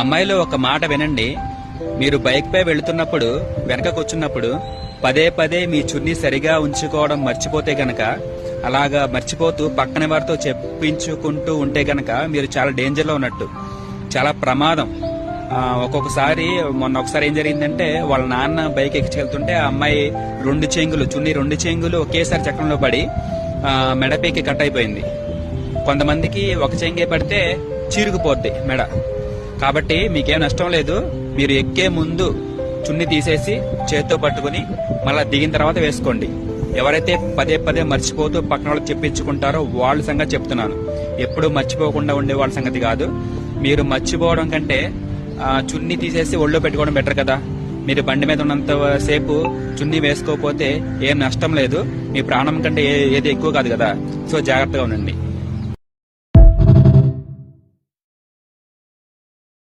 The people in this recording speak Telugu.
అమ్మాయిలు ఒక మాట వినండి. మీరు బైక్ పై వెళుతున్నప్పుడు వెనక కూర్చున్నప్పుడు పదే పదే మీ చున్నీ సరిగా ఉంచుకోవడం మర్చిపోతే గనక, అలాగా మర్చిపోతూ పక్కన వారితో చెప్పించుకుంటూ ఉంటే గనక మీరు చాలా డేంజర్ లో ఉన్నట్టు, చాలా ప్రమాదం. ఒక్కొక్కసారి మొన్న ఒకసారి ఏం జరిగిందంటే, వాళ్ళ నాన్న బైక్ ఎక్కించుకెళ్తుంటే ఆ అమ్మాయి చున్నీ రెండు చెంగులు ఒకేసారి చక్రంలో పడి మెడపైకి కట్ అయిపోయింది. కొంతమందికి ఒక చెంగే పడితే చీరుకుపోద్ది మెడ. కాబట్టి మీకేం నష్టం లేదు. మీరు ఎక్కే ముందు చున్నీ తీసేసి చేత్తో పట్టుకుని మళ్ళా దిగిన తర్వాత వేసుకోండి. ఎవరైతే పదే పదే మర్చిపోతూ పక్కన వాళ్ళకి చెప్పించుకుంటారో వాళ్ళ సంగతి చెప్తున్నాను. ఎప్పుడు మర్చిపోకుండా ఉండే వాళ్ళ సంగతి కాదు. మీరు మర్చిపోవడం కంటే చున్నీ తీసేసి ఒళ్ళో పెట్టుకోవడం బెటర్ కదా. మీరు బండి మీద ఉన్నంత సేపు చున్నీ వేసుకోకపోతే ఏం నష్టం లేదు. మీ ప్రాణం కంటే ఏది ఎక్కువ కాదు కదా. సో జాగ్రత్తగా ఉండండి.